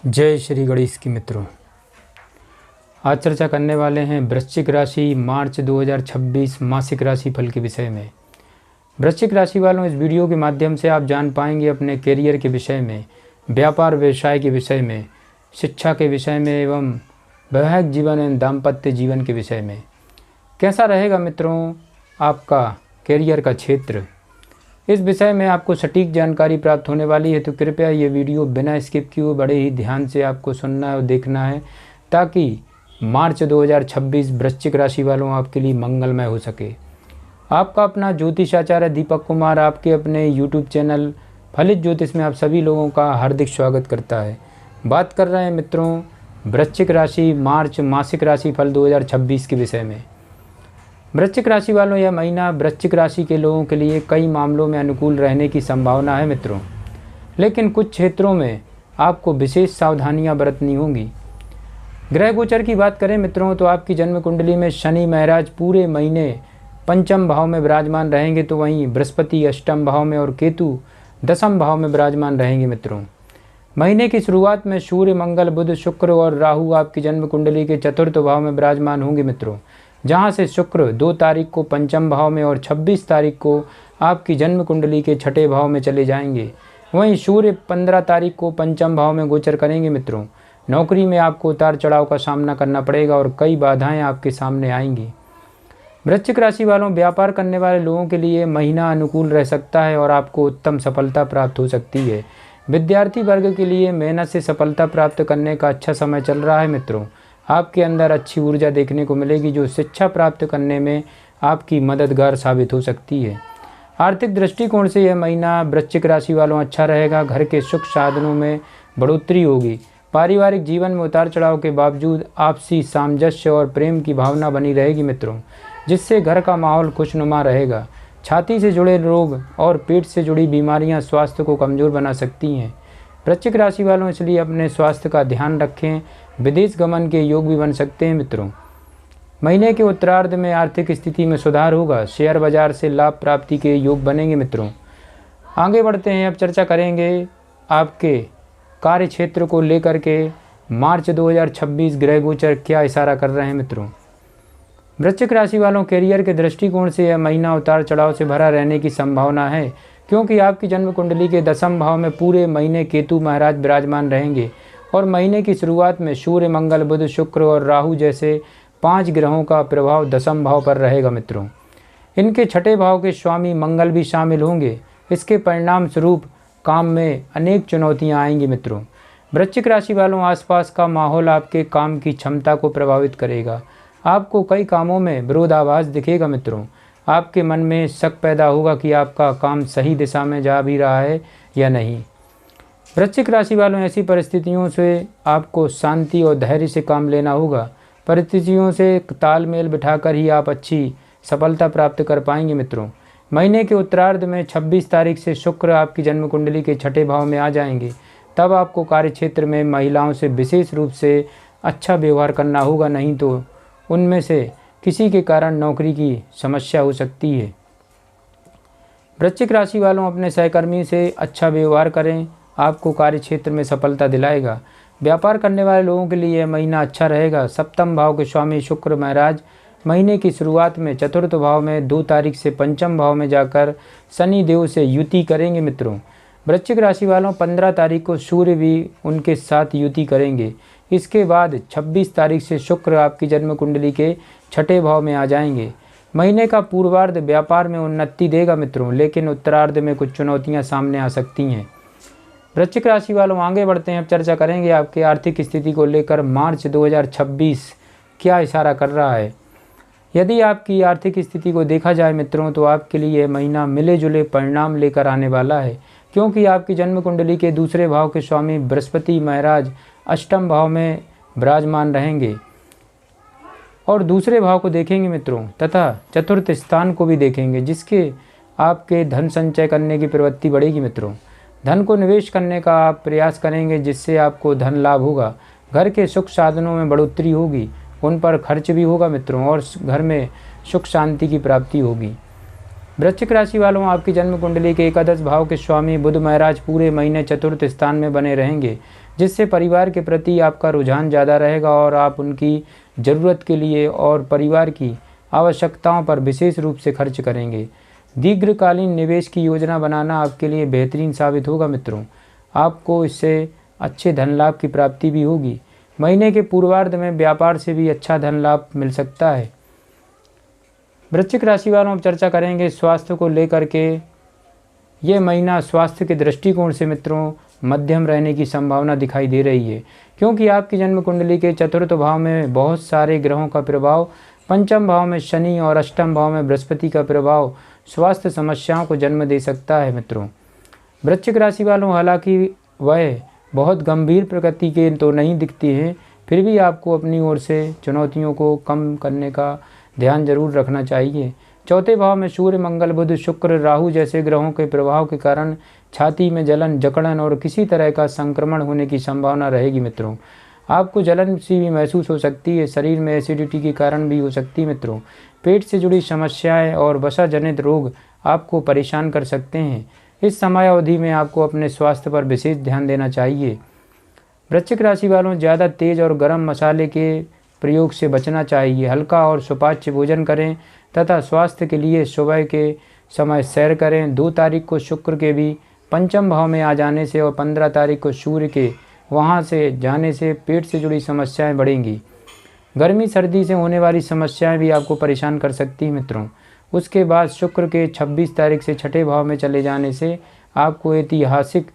जय श्री गणेश की मित्रों। आज चर्चा करने वाले हैं वृश्चिक राशि मार्च 2026 मासिक राशि फल के विषय में। वृश्चिक राशि वालों, इस वीडियो के माध्यम से आप जान पाएंगे अपने करियर के विषय में, व्यापार व्यवसाय के विषय में, शिक्षा के विषय में एवं वैवाहिक जीवन एवं दाम्पत्य जीवन के विषय में। कैसा रहेगा मित्रों आपका करियर का क्षेत्र, इस विषय में आपको सटीक जानकारी प्राप्त होने वाली है। तो कृपया ये वीडियो बिना स्किप किए बड़े ही ध्यान से आपको सुनना और देखना है, ताकि मार्च 2026 वृश्चिक राशि वालों आपके लिए मंगलमय हो सके। आपका अपना ज्योतिष आचार्य दीपक कुमार आपके अपने यूट्यूब चैनल फलित ज्योतिष में आप सभी लोगों का हार्दिक स्वागत करता है। बात कर रहे हैं मित्रों वृश्चिक राशि मार्च मासिक राशि फल 2026 के विषय में। वृश्चिक राशि वालों, यह महीना वृश्चिक राशि के लोगों के लिए कई मामलों में अनुकूल रहने की संभावना है मित्रों, लेकिन कुछ क्षेत्रों में आपको विशेष सावधानियां बरतनी होंगी। ग्रह गोचर की बात करें मित्रों तो आपकी जन्म कुंडली में शनि महाराज पूरे महीने पंचम भाव में विराजमान रहेंगे, तो वहीं बृहस्पति अष्टम भाव में और केतु दसम भाव में विराजमान रहेंगे मित्रों। महीने की शुरुआत में सूर्य मंगल बुध शुक्र और राहु आपकी जन्म कुंडली के चतुर्थ भाव में विराजमान होंगे मित्रों, जहां से शुक्र 2 तारीख को पंचम भाव में और 26 तारीख को आपकी जन्म कुंडली के छठे भाव में चले जाएंगे। वहीं सूर्य 15 तारीख को पंचम भाव में गोचर करेंगे मित्रों। नौकरी में आपको उतार चढ़ाव का सामना करना पड़ेगा और कई बाधाएं आपके सामने आएंगी। वृश्चिक राशि वालों, व्यापार करने वाले लोगों के लिए महीना अनुकूल रह सकता है और आपको उत्तम सफलता प्राप्त हो सकती है। विद्यार्थी वर्ग के लिए मेहनत से सफलता प्राप्त करने का अच्छा समय चल रहा है मित्रों। आपके अंदर अच्छी ऊर्जा देखने को मिलेगी, जो शिक्षा प्राप्त करने में आपकी मददगार साबित हो सकती है। आर्थिक दृष्टिकोण से यह महीना वृश्चिक राशि वालों अच्छा रहेगा। घर के सुख साधनों में बढ़ोतरी होगी। पारिवारिक जीवन में उतार चढ़ाव के बावजूद आपसी सामंजस्य और प्रेम की भावना बनी रहेगी मित्रों, जिससे घर का माहौल खुशनुमा रहेगा। छाती से जुड़े रोग और पेट से जुड़ी बीमारियां स्वास्थ्य को कमज़ोर बना सकती हैं। वृश्चिक राशि वालों, इसलिए अपने स्वास्थ्य का ध्यान रखें। विदेश गमन के योग भी बन सकते हैं मित्रों। महीने के उत्तरार्ध में आर्थिक स्थिति में सुधार होगा। शेयर बाजार से लाभ प्राप्ति के योग बनेंगे मित्रों। आगे बढ़ते हैं, अब चर्चा करेंगे आपके कार्य क्षेत्र को लेकर के मार्च 2026 ग्रह गोचर क्या इशारा कर रहे हैं मित्रों। वृश्चिक राशि वालों, कैरियर के दृष्टिकोण से यह महीना उतार चढ़ाव से भरा रहने की संभावना है, क्योंकि आपकी जन्म कुंडली के दसम भाव में पूरे महीने केतु महाराज विराजमान रहेंगे और महीने की शुरुआत में सूर्य मंगल बुध शुक्र और राहु जैसे 5 ग्रहों का प्रभाव दसम भाव पर रहेगा मित्रों। इनके छठे भाव के स्वामी मंगल भी शामिल होंगे। इसके परिणाम स्वरूप काम में अनेक चुनौतियां आएंगी मित्रों। वृश्चिक राशि वालों, आसपास का माहौल आपके काम की क्षमता को प्रभावित करेगा। आपको कई कामों में विरोधाभास दिखेगा मित्रों। आपके मन में शक पैदा होगा कि आपका काम सही दिशा में जा भी रहा है या नहीं। वृश्चिक राशि वालों, ऐसी परिस्थितियों से आपको शांति और धैर्य से काम लेना होगा। परिस्थितियों से तालमेल बिठाकर ही आप अच्छी सफलता प्राप्त कर पाएंगे मित्रों। महीने के उत्तरार्ध में 26 तारीख से शुक्र आपकी जन्म कुंडली के छठे भाव में आ जाएंगे। तब आपको कार्यक्षेत्र में महिलाओं से विशेष रूप से अच्छा व्यवहार करना होगा, नहीं तो उनमें से किसी के कारण नौकरी की समस्या हो सकती है। वृश्चिक राशि वालों, अपने सहकर्मी से अच्छा व्यवहार करें, आपको कार्य क्षेत्र में सफलता दिलाएगा। व्यापार करने वाले लोगों के लिए यह महीना अच्छा रहेगा। सप्तम भाव के स्वामी शुक्र महाराज महीने की शुरुआत में चतुर्थ भाव में 2 तारीख से पंचम भाव में जाकर शनि देव से युति करेंगे मित्रों। वृश्चिक राशि वालों, 15 तारीख को सूर्य भी उनके साथ युति करेंगे। इसके बाद 26 तारीख से शुक्र आपकी जन्म कुंडली के छठे भाव में आ जाएंगे। महीने का पूर्वार्ध व्यापार में उन्नति देगा मित्रों, लेकिन उत्तरार्ध में कुछ चुनौतियां सामने आ सकती हैं। वृश्चिक राशि वालों, आगे बढ़ते हैं, अब चर्चा करेंगे आपके आर्थिक स्थिति को लेकर मार्च 2026 क्या इशारा कर रहा है। यदि आपकी आर्थिक स्थिति को देखा जाए मित्रों, तो आपके लिए यह महीना मिले जुले परिणाम लेकर आने वाला है, क्योंकि आपकी जन्म कुंडली के दूसरे भाव के स्वामी बृहस्पति महाराज अष्टम भाव में विराजमान रहेंगे और दूसरे भाव को देखेंगे मित्रों, तथा चतुर्थ स्थान को भी देखेंगे, जिसके आपके धन संचय करने की प्रवृत्ति बढ़ेगी मित्रों। धन को निवेश करने का आप प्रयास करेंगे, जिससे आपको धन लाभ होगा। घर के सुख साधनों में बढ़ोतरी होगी, उन पर खर्च भी होगा मित्रों, और घर में सुख शांति की प्राप्ति होगी। वृश्चिक राशि वालों, आपकी जन्म कुंडली के एकादश भाव के स्वामी बुध महाराज पूरे महीने चतुर्थ स्थान में बने रहेंगे। जिससे परिवार के प्रति आपका रुझान ज़्यादा रहेगा और आप उनकी ज़रूरत के लिए और परिवार की आवश्यकताओं पर विशेष रूप से खर्च करेंगे। दीर्घकालीन निवेश की योजना बनाना आपके लिए बेहतरीन साबित होगा मित्रों। आपको इससे अच्छे धन लाभ की प्राप्ति भी होगी। महीने के पूर्वार्ध में व्यापार से भी अच्छा धन लाभ मिल सकता है। वृश्चिक राशि वालों अब चर्चा करेंगे स्वास्थ्य को लेकर के। ये महीना स्वास्थ्य के दृष्टिकोण से मित्रों मध्यम रहने की संभावना दिखाई दे रही है, क्योंकि आपकी जन्म कुंडली के चतुर्थ भाव में बहुत सारे ग्रहों का प्रभाव, पंचम भाव में शनि और अष्टम भाव में बृहस्पति का प्रभाव स्वास्थ्य समस्याओं को जन्म दे सकता है मित्रों। वृश्चिक राशि वालों हालांकि वह बहुत गंभीर प्रकृति के तो नहीं दिखती हैं, फिर भी आपको अपनी ओर से चुनौतियों को कम करने का ध्यान जरूर रखना चाहिए। चौथे भाव में सूर्य, मंगल, बुध, शुक्र, राहु जैसे ग्रहों के प्रभाव के कारण छाती में जलन, जकड़न और किसी तरह का संक्रमण होने की संभावना रहेगी मित्रों। आपको जलन सी भी महसूस हो सकती है। शरीर में एसिडिटी के कारण भी हो सकती है मित्रों। पेट से जुड़ी समस्याएं और वसा जनित रोग आपको परेशान कर सकते हैं। इस समय अवधि में आपको अपने स्वास्थ्य पर विशेष ध्यान देना चाहिए। वृश्चिक राशि वालों ज़्यादा तेज और गर्म मसाले के प्रयोग से बचना चाहिए। हल्का और सुपाच्य भोजन करें तथा स्वास्थ्य के लिए सुबह के समय सैर करें। 2 तारीख को शुक्र के भी पंचम भाव में आ जाने से और 15 तारीख को सूर्य के वहां से जाने से पेट से जुड़ी समस्याएं बढ़ेंगी। गर्मी सर्दी से होने वाली समस्याएं भी आपको परेशान कर सकती हैं मित्रों। उसके बाद शुक्र के 26 तारीख से छठे भाव में चले जाने से आपको ऐतिहासिक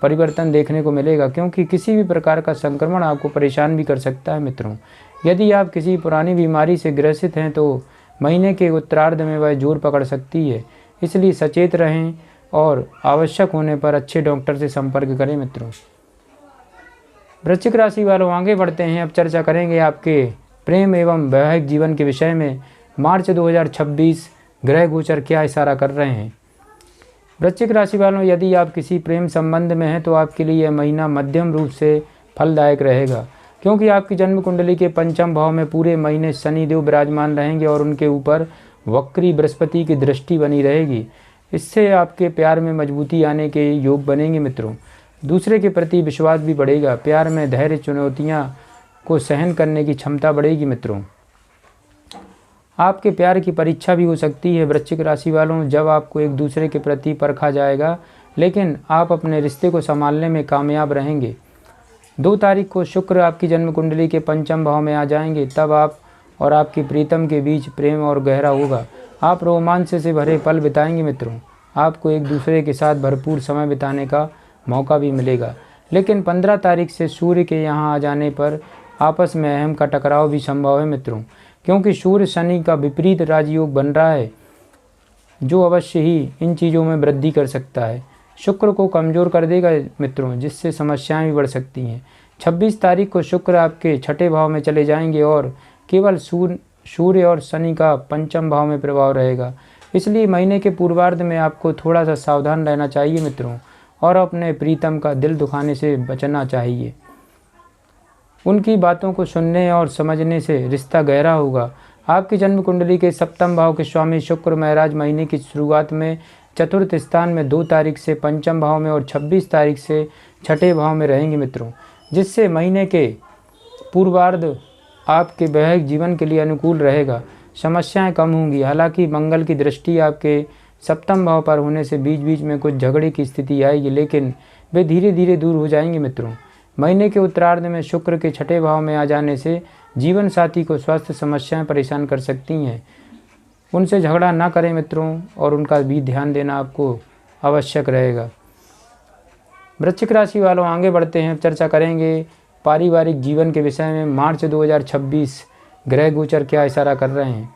परिवर्तन देखने को मिलेगा, क्योंकि किसी भी प्रकार का संक्रमण आपको परेशान भी कर सकता है मित्रों। यदि आप किसी पुरानी बीमारी से ग्रसित हैं तो महीने के उत्तरार्ध में वह जोर पकड़ सकती है, इसलिए सचेत रहें और आवश्यक होने पर अच्छे डॉक्टर से संपर्क करें मित्रों। वृश्चिक राशि वालों आगे बढ़ते हैं। अब चर्चा करेंगे आपके प्रेम एवं वैवाहिक जीवन के विषय में। मार्च 2026 ग्रह गोचर क्या इशारा कर रहे हैं। वृश्चिक राशि वालों यदि आप किसी प्रेम संबंध में हैं तो आपके लिए यह महीना मध्यम रूप से फलदायक रहेगा, क्योंकि आपकी जन्म कुंडली के पंचम भाव में पूरे महीने शनिदेव विराजमान रहेंगे और उनके ऊपर वक्री बृहस्पति की दृष्टि बनी रहेगी। इससे आपके प्यार में मजबूती आने के योग बनेंगे मित्रों। दूसरे के प्रति विश्वास भी बढ़ेगा। प्यार में धैर्य, चुनौतियां को सहन करने की क्षमता बढ़ेगी मित्रों। आपके प्यार की परीक्षा भी हो सकती है वृश्चिक राशि वालों, जब आपको एक दूसरे के प्रति परखा जाएगा, लेकिन आप अपने रिश्ते को संभालने में कामयाब रहेंगे। 2 तारीख को शुक्र आपकी जन्म कुंडली के पंचम भाव में आ जाएंगे, तब आप और आपकी प्रीतम के बीच प्रेम और गहरा होगा। आप रोमांच से भरे पल बिताएंगे मित्रों। आपको एक दूसरे के साथ भरपूर समय बिताने का मौका भी मिलेगा, लेकिन 15 तारीख से सूर्य के यहाँ आ जाने पर आपस में अहम का टकराव भी संभव है मित्रों, क्योंकि सूर्य शनि का विपरीत राजयोग बन रहा है, जो अवश्य ही इन चीज़ों में वृद्धि कर सकता है। शुक्र को कमज़ोर कर देगा मित्रों, जिससे समस्याएं भी बढ़ सकती हैं। 26 तारीख को शुक्र आपके छठे भाव में चले जाएंगे और केवल सूर्य और शनि का पंचम भाव में प्रभाव रहेगा। इसलिए महीने के पूर्वार्ध में आपको थोड़ा सा सावधान रहना चाहिए मित्रों, और अपने प्रीतम का दिल दुखाने से बचना चाहिए। उनकी बातों को सुनने और समझने से रिश्ता गहरा होगा। आपकी जन्म कुंडली के सप्तम भाव के स्वामी शुक्र महाराज महीने की शुरुआत में चतुर्थ स्थान में 2 तारीख से पंचम भाव में और 26 तारीख से छठे भाव में रहेंगे मित्रों, जिससे महीने के पूर्वार्ध आपके वैवाहिक जीवन के लिए अनुकूल रहेगा। समस्याएं कम होंगी। हालांकि मंगल की दृष्टि आपके सप्तम भाव पर होने से बीच बीच में कुछ झगड़े की स्थिति आएगी, लेकिन वे धीरे धीरे दूर हो जाएंगे मित्रों। महीने के उत्तरार्ध में शुक्र के छठे भाव में आ जाने से जीवन साथी को स्वास्थ्य समस्याएं परेशान कर सकती हैं। उनसे झगड़ा ना करें मित्रों, और उनका भी ध्यान देना आपको आवश्यक रहेगा। वृश्चिक राशि वालों आगे बढ़ते हैं। चर्चा करेंगे पारिवारिक जीवन के विषय में। मार्च 2026 ग्रह गोचर क्या इशारा कर रहे हैं।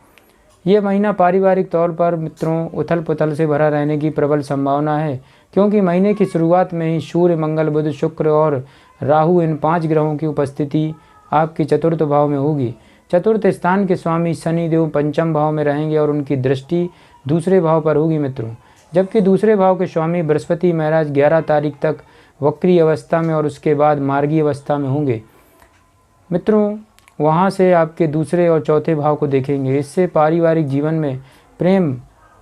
ये महीना पारिवारिक तौर पर मित्रों उथल पुथल से भरा रहने की प्रबल संभावना है, क्योंकि महीने की शुरुआत में ही सूर्य, मंगल, बुध, शुक्र और राहु इन 5 ग्रहों की उपस्थिति आपके चतुर्थ भाव में होगी। चतुर्थ स्थान के स्वामी शनिदेव पंचम भाव में रहेंगे और उनकी दृष्टि दूसरे भाव पर होगी मित्रों, जबकि दूसरे भाव के स्वामी बृहस्पति महाराज 11 तारीख तक वक्री अवस्था में और उसके बाद मार्गी अवस्था में होंगे मित्रों। वहाँ से आपके दूसरे और चौथे भाव को देखेंगे। इससे पारिवारिक जीवन में प्रेम,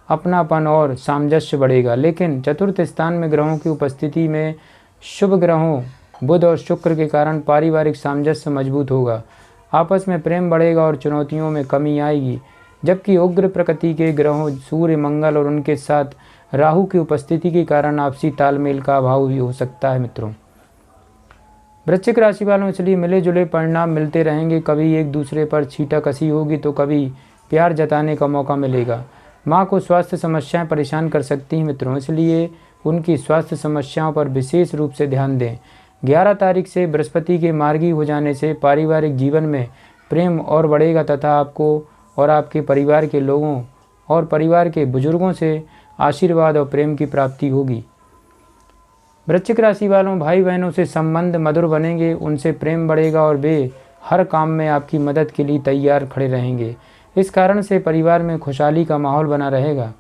अपनापन और सामंजस्य बढ़ेगा। लेकिन चतुर्थ स्थान में ग्रहों की उपस्थिति में शुभ ग्रहों बुध और शुक्र के कारण पारिवारिक सामंजस्य मजबूत होगा। आपस में प्रेम बढ़ेगा और चुनौतियों में कमी आएगी। जबकि उग्र प्रकृति के ग्रहों सूर्य, मंगल और उनके साथ राहु की उपस्थिति के कारण आपसी तालमेल का अभाव भी हो सकता है मित्रों। वृश्चिक राशि वालों, इसलिए मिले जुले परिणाम मिलते रहेंगे। कभी एक दूसरे पर छींटाकशी होगी तो कभी प्यार जताने का मौका मिलेगा। माँ को स्वास्थ्य समस्याएं परेशान कर सकती हैं मित्रों, इसलिए उनकी स्वास्थ्य समस्याओं पर विशेष रूप से ध्यान दें। 11 तारीख से बृहस्पति के मार्गी हो जाने से पारिवारिक जीवन में प्रेम और बढ़ेगा तथा आपको और आपके परिवार के लोगों और परिवार के बुजुर्गों से आशीर्वाद और प्रेम की प्राप्ति होगी। वृश्चिक राशि वालों, भाई बहनों से संबंध मधुर बनेंगे, उनसे प्रेम बढ़ेगा और वे हर काम में आपकी मदद के लिए तैयार खड़े रहेंगे। इस कारण से परिवार में खुशहाली का माहौल बना रहेगा।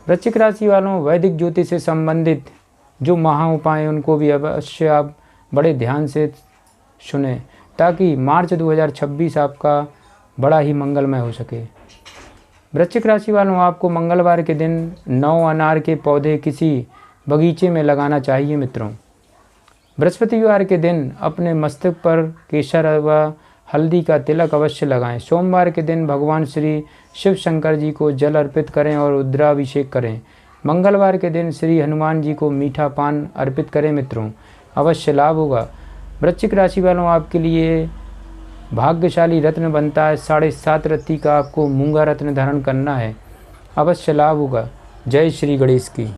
वृश्चिक राशि वालों, वैदिक ज्योतिष से संबंधित जो महा उपाय हैं उनको भी अवश्य आप बड़े ध्यान से सुने ताकि मार्च 2026 आपका बड़ा ही मंगलमय हो सके। वृश्चिक राशि वालों, आपको मंगलवार के दिन 9 अनार के पौधे किसी बगीचे में लगाना चाहिए मित्रों। बृहस्पतिवार के दिन अपने मस्तक पर केसर व हल्दी का तिलक अवश्य लगाएं। सोमवार के दिन भगवान श्री शिव शंकर जी को जल अर्पित करें और रुद्राभिषेक करें। मंगलवार के दिन श्री हनुमान जी को मीठा पान अर्पित करें मित्रों, अवश्य लाभ होगा। वृश्चिक राशि वालों, आपके लिए भाग्यशाली रत्न बनता है 7.5 रत्ती का आपको मूंगा रत्न धारण करना है, अवश्य लाभ होगा। जय श्री गणेश की।